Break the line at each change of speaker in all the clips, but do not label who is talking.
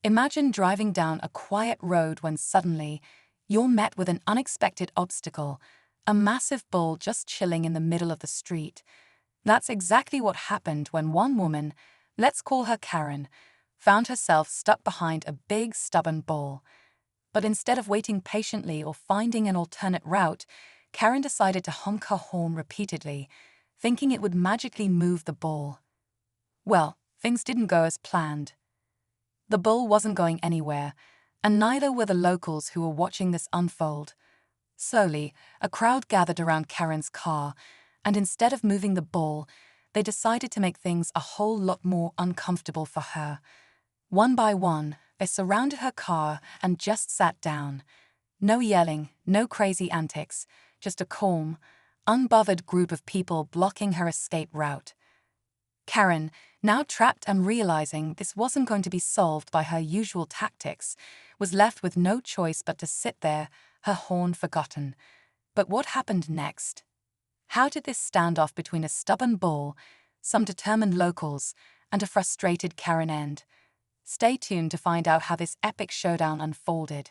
Imagine driving down a quiet road when suddenly you're met with an unexpected obstacle, a massive bull just chilling in the middle of the street. That's exactly what happened when one woman, let's call her Karen, found herself stuck behind a big, stubborn bull. But instead of waiting patiently or finding an alternate route, Karen decided to honk her horn repeatedly, thinking it would magically move the bull. Well, things didn't go as planned. The bull wasn't going anywhere, and neither were the locals who were watching this unfold. Slowly, a crowd gathered around Karen's car, and instead of moving the bull, they decided to make things a whole lot more uncomfortable for her. One by one, they surrounded her car and just sat down. No yelling, no crazy antics, just a calm, unbothered group of people blocking her escape route. Karen, now trapped and realizing this wasn't going to be solved by her usual tactics, was left with no choice but to sit there, her horn forgotten. But what happened next? How did this standoff between a stubborn bull, some determined locals, and a frustrated Karen end? Stay tuned to find out how this epic showdown unfolded.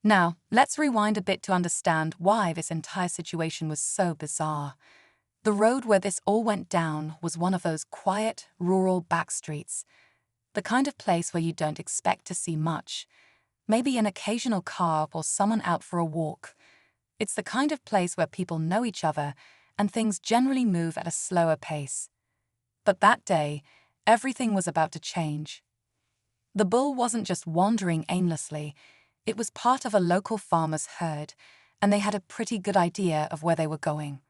Now, let's rewind a bit to understand why this entire situation was so bizarre. The road where this all went down was one of those quiet, rural backstreets. The kind of place where you don't expect to see much. Maybe an occasional car or someone out for a walk. It's the kind of place where people know each other and things generally move at a slower pace. But that day, everything was about to change. The bull wasn't just wandering aimlessly, it was part of a local farmer's herd, and they had a pretty good idea of where they were going.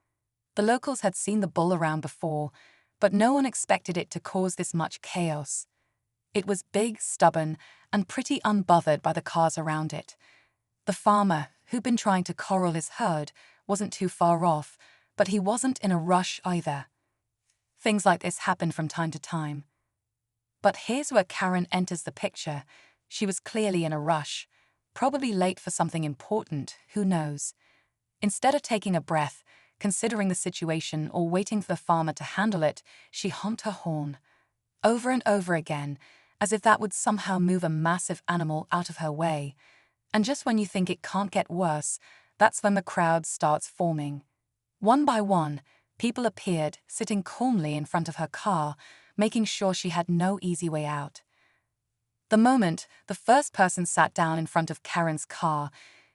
The locals had seen the bull around before, but no one expected it to cause this much chaos. It was big, stubborn, and pretty unbothered by the cars around it. The farmer, who'd been trying to corral his herd, wasn't too far off, but he wasn't in a rush either. Things like this happen from time to time. But here's where Karen enters the picture. She was clearly in a rush, probably late for something important, who knows. Instead of taking a breath, considering the situation or waiting for the farmer to handle it, she honked her horn. Over and over again, as if that would somehow move a massive animal out of her way. And just when you think it can't get worse, that's when the crowd starts forming. One by one, people appeared, sitting calmly in front of her car, making sure she had no easy way out. The moment the first person sat down in front of Karen's car,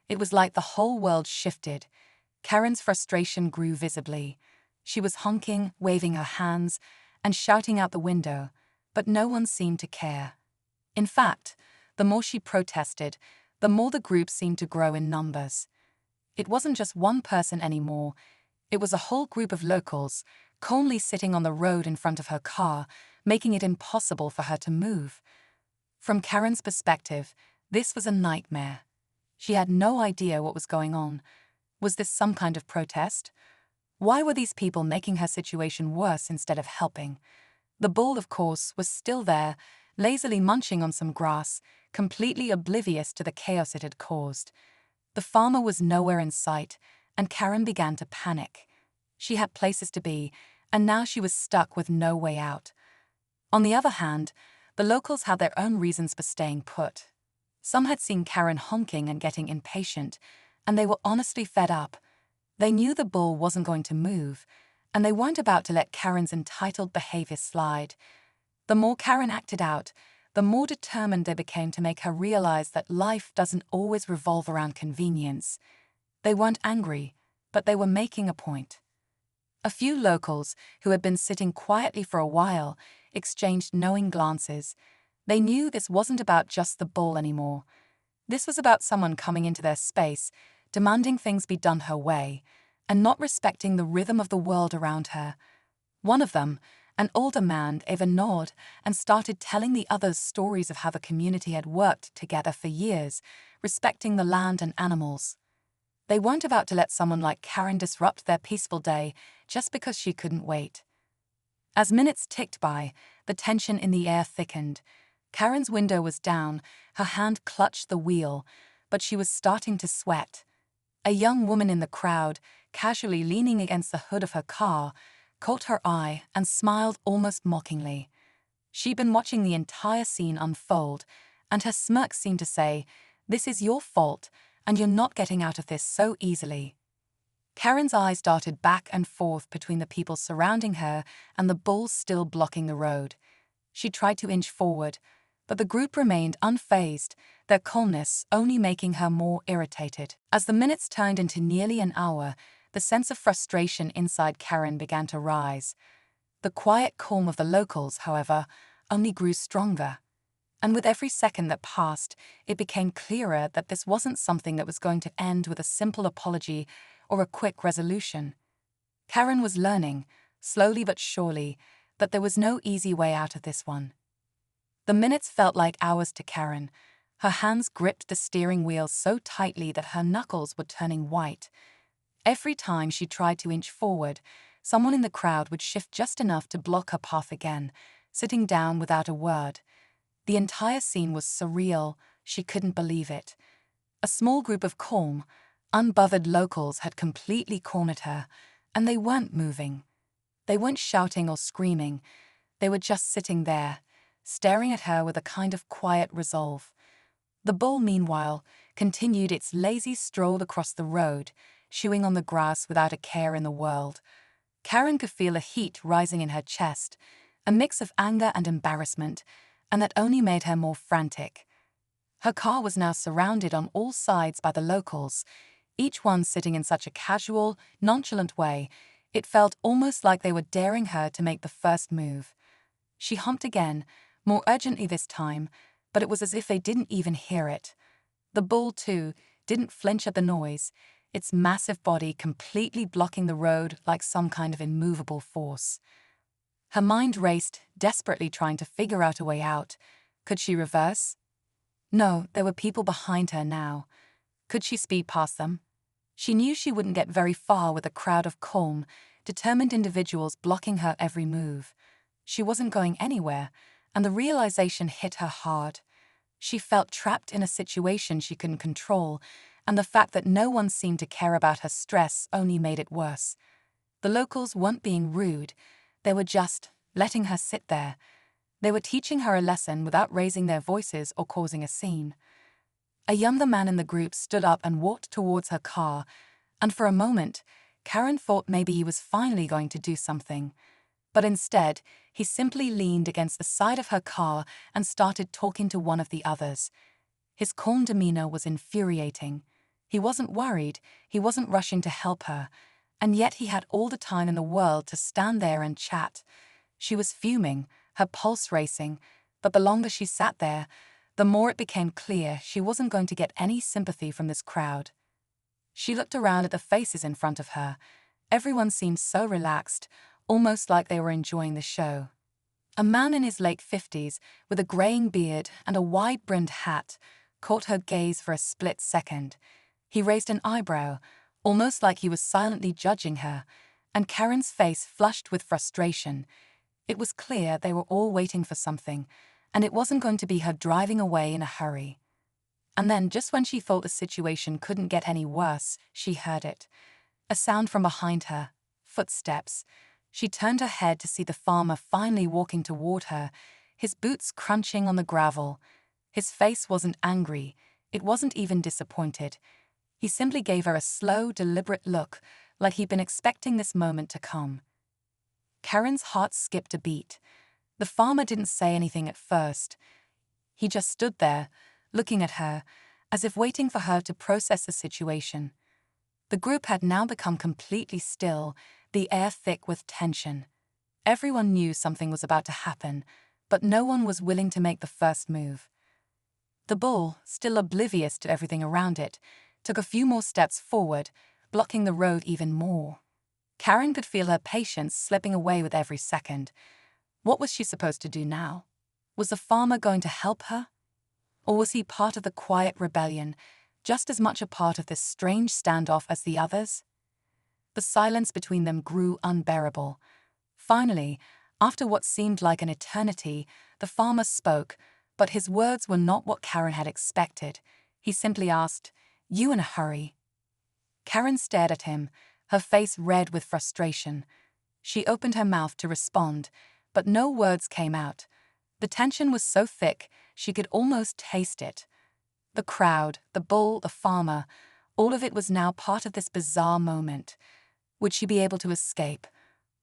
it was like the whole world shifted. Karen's frustration grew visibly. She was honking, waving her hands, and shouting out the window, but no one seemed to care. In fact, the more she protested, the more the group seemed to grow in numbers. It wasn't just one person anymore. It was a whole group of locals, calmly sitting on the road in front of her car, making it impossible for her to move. From Karen's perspective, this was a nightmare. She had no idea what was going on. Was this some kind of protest? Why were these people making her situation worse instead of helping? The bull, of course, was still there, lazily munching on some grass, completely oblivious to the chaos it had caused. The farmer was nowhere in sight, and Karen began to panic. She had places to be, and now she was stuck with no way out. On the other hand, the locals had their own reasons for staying put. Some had seen Karen honking and getting impatient, and they were honestly fed up. They knew the bull wasn't going to move, and they weren't about to let Karen's entitled behavior slide. The more Karen acted out, the more determined they became to make her realize that life doesn't always revolve around convenience. They weren't angry, but they were making a point. A few locals, who had been sitting quietly for a while, exchanged knowing glances. They knew this wasn't about just the bull anymore. This was about someone coming into their space, demanding things be done her way, and not respecting the rhythm of the world around her. One of them, an older man, gave a nod and started telling the others stories of how the community had worked together for years, respecting the land and animals. They weren't about to let someone like Karen disrupt their peaceful day just because she couldn't wait. As minutes ticked by, the tension in the air thickened. Karen's window was down, her hand clutched the wheel, but she was starting to sweat. A young woman in the crowd, casually leaning against the hood of her car, caught her eye and smiled almost mockingly. She'd been watching the entire scene unfold, and her smirk seemed to say, "This is your fault, and you're not getting out of this so easily." Karen's eyes darted back and forth between the people surrounding her and the bulls still blocking the road. She tried to inch forward, but the group remained unfazed, their calmness only making her more irritated. As the minutes turned into nearly an hour, the sense of frustration inside Karen began to rise. The quiet calm of the locals, however, only grew stronger. And with every second that passed, it became clearer that this wasn't something that was going to end with a simple apology or a quick resolution. Karen was learning, slowly but surely, that there was no easy way out of this one. The minutes felt like hours to Karen. Her hands gripped the steering wheel so tightly that her knuckles were turning white. Every time she tried to inch forward, someone in the crowd would shift just enough to block her path again, sitting down without a word. The entire scene was surreal. She couldn't believe it. A small group of calm, unbothered locals had completely cornered her, and they weren't moving. They weren't shouting or screaming. They were just sitting there, staring at her with a kind of quiet resolve. The bull, meanwhile, continued its lazy stroll across the road, chewing on the grass without a care in the world. Karen could feel a heat rising in her chest, a mix of anger and embarrassment, and that only made her more frantic. Her car was now surrounded on all sides by the locals, each one sitting in such a casual, nonchalant way, it felt almost like they were daring her to make the first move. She humped again, more urgently this time, but it was as if they didn't even hear it. The bull, too, didn't flinch at the noise, its massive body completely blocking the road like some kind of immovable force. Her mind raced, desperately trying to figure out a way out. Could she reverse? No, there were people behind her now. Could she speed past them? She knew she wouldn't get very far with a crowd of calm, determined individuals blocking her every move. She wasn't going anywhere, and the realization hit her hard. She felt trapped in a situation she couldn't control, and the fact that no one seemed to care about her stress only made it worse. The locals weren't being rude, they were just letting her sit there. They were teaching her a lesson without raising their voices or causing a scene. A younger man in the group stood up and walked towards her car, and for a moment, Karen thought maybe he was finally going to do something. But instead, he simply leaned against the side of her car and started talking to one of the others. His calm demeanor was infuriating. He wasn't worried, he wasn't rushing to help her, and yet he had all the time in the world to stand there and chat. She was fuming, her pulse racing, but the longer she sat there, the more it became clear she wasn't going to get any sympathy from this crowd. She looked around at the faces in front of her. Everyone seemed so relaxed, almost like they were enjoying the show. A man in his late 50s, with a graying beard and a wide-brimmed hat, caught her gaze for a split second. He raised an eyebrow, almost like he was silently judging her, and Karen's face flushed with frustration. It was clear they were all waiting for something, and it wasn't going to be her driving away in a hurry. And then, just when she thought the situation couldn't get any worse, she heard it. A sound from behind her. Footsteps. She turned her head to see the farmer finally walking toward her, his boots crunching on the gravel. His face wasn't angry. It wasn't even disappointed. He simply gave her a slow, deliberate look, like he'd been expecting this moment to come. Karen's heart skipped a beat. The farmer didn't say anything at first. He just stood there, looking at her, as if waiting for her to process the situation. The group had now become completely still, the air thick with tension. Everyone knew something was about to happen, but no one was willing to make the first move. The bull, still oblivious to everything around it, took a few more steps forward, blocking the road even more. Karen could feel her patience slipping away with every second. What was she supposed to do now? Was the farmer going to help her? Or was he part of the quiet rebellion, just as much a part of this strange standoff as the others? The silence between them grew unbearable. Finally, after what seemed like an eternity, the farmer spoke, but his words were not what Karen had expected. He simply asked, "You in a hurry?" Karen stared at him, her face red with frustration. She opened her mouth to respond, but no words came out. The tension was so thick, She could almost taste it. The crowd, the bull, the farmer, all of it was now part of this bizarre moment. Would she be able to escape?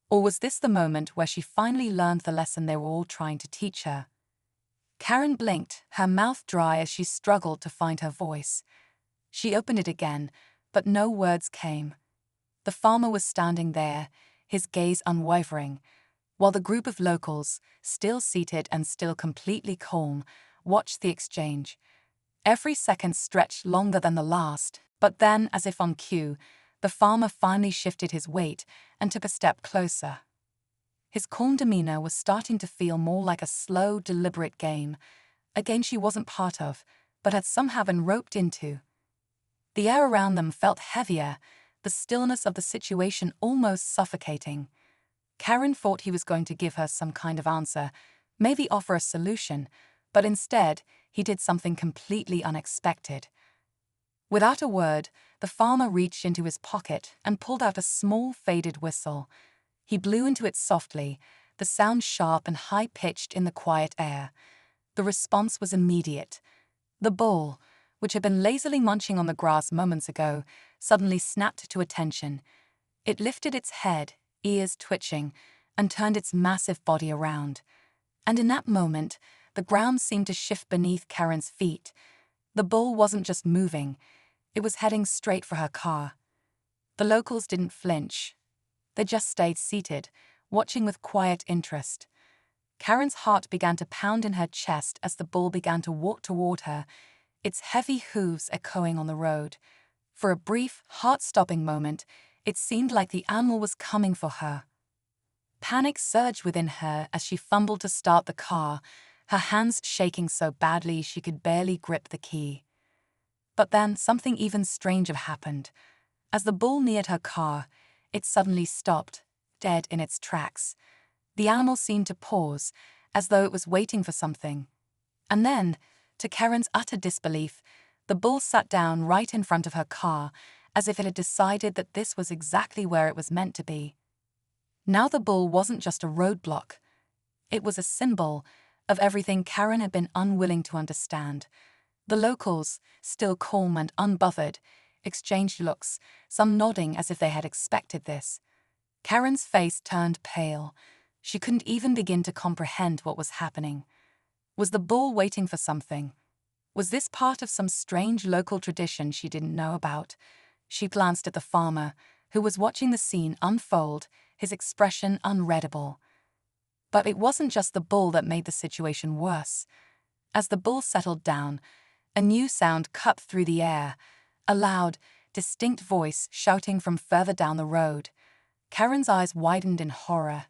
Or was this the moment where she finally learned the lesson they were all trying to teach her? Karen blinked, her mouth dry as she struggled to find her voice. She opened it again, but no words came. The farmer was standing there, his gaze unwavering, while the group of locals, still seated and still completely calm, watched the exchange. Every second stretched longer than the last, but then, as if on cue, the farmer finally shifted his weight and took a step closer. His calm demeanor was starting to feel more like a slow, deliberate game, a game she wasn't part of, but had somehow been roped into. The air around them felt heavier, the stillness of the situation almost suffocating. Karen thought he was going to give her some kind of answer, maybe offer a solution, but instead, he did something completely unexpected. Without a word, the farmer reached into his pocket and pulled out a small, faded whistle. He blew into it softly, the sound sharp and high-pitched in the quiet air. The response was immediate. The bull, which had been lazily munching on the grass moments ago, suddenly snapped to attention. It lifted its head, ears twitching, and turned its massive body around. And in that moment, the ground seemed to shift beneath Karen's feet. The bull wasn't just moving, it was heading straight for her car. The locals didn't flinch. They just stayed seated, watching with quiet interest. Karen's heart began to pound in her chest as the bull began to walk toward her, its heavy hooves echoing on the road. For a brief, heart-stopping moment, it seemed like the animal was coming for her. Panic surged within her as she fumbled to start the car, her hands shaking so badly she could barely grip the key. But then something even stranger happened. As the bull neared her car, it suddenly stopped, dead in its tracks. The animal seemed to pause, as though it was waiting for something. And then, to Karen's utter disbelief, the bull sat down right in front of her car, as if it had decided that this was exactly where it was meant to be. Now the bull wasn't just a roadblock. It was a symbol of everything Karen had been unwilling to understand. The locals, still calm and unbothered, exchanged looks, some nodding as if they had expected this. Karen's face turned pale. She couldn't even begin to comprehend what was happening. Was the bull waiting for something? Was this part of some strange local tradition she didn't know about? She glanced at the farmer, who was watching the scene unfold, his expression unreadable. But it wasn't just the bull that made the situation worse. As the bull settled down, a new sound cut through the air, a loud, distinct voice shouting from further down the road. Karen's eyes widened in horror.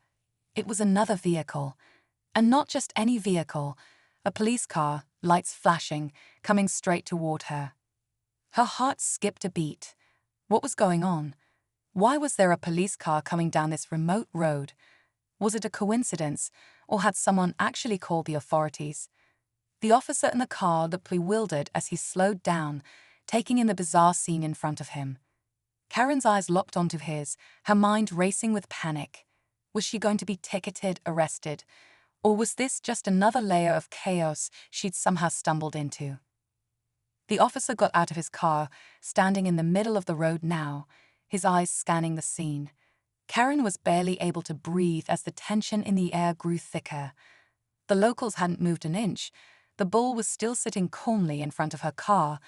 It was another vehicle. And not just any vehicle, a police car, lights flashing, coming straight toward her. Her heart skipped a beat. What was going on? Why was there a police car coming down this remote road? Was it a coincidence, or had someone actually called the authorities? The officer in the car looked bewildered as he slowed down, taking in the bizarre scene in front of him. Karen's eyes locked onto his, her mind racing with panic. Was she going to be ticketed, arrested? Or was this just another layer of chaos she'd somehow stumbled into? The officer got out of his car, standing in the middle of the road now, his eyes scanning the scene. Karen was barely able to breathe as the tension in the air grew thicker. The locals hadn't moved an inch. The bull was still sitting calmly in front of her car,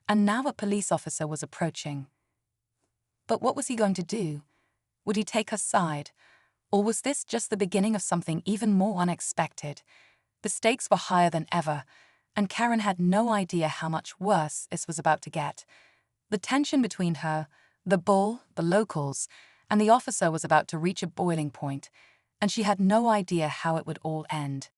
and now a police officer was approaching. But what was he going to do? Would he take her side? Or was this just the beginning of something even more unexpected? The stakes were higher than ever, and Karen had no idea how much worse this was about to get. The tension between her, the bull, the locals, and the officer was about to reach a boiling point, and she had no idea how it would all end.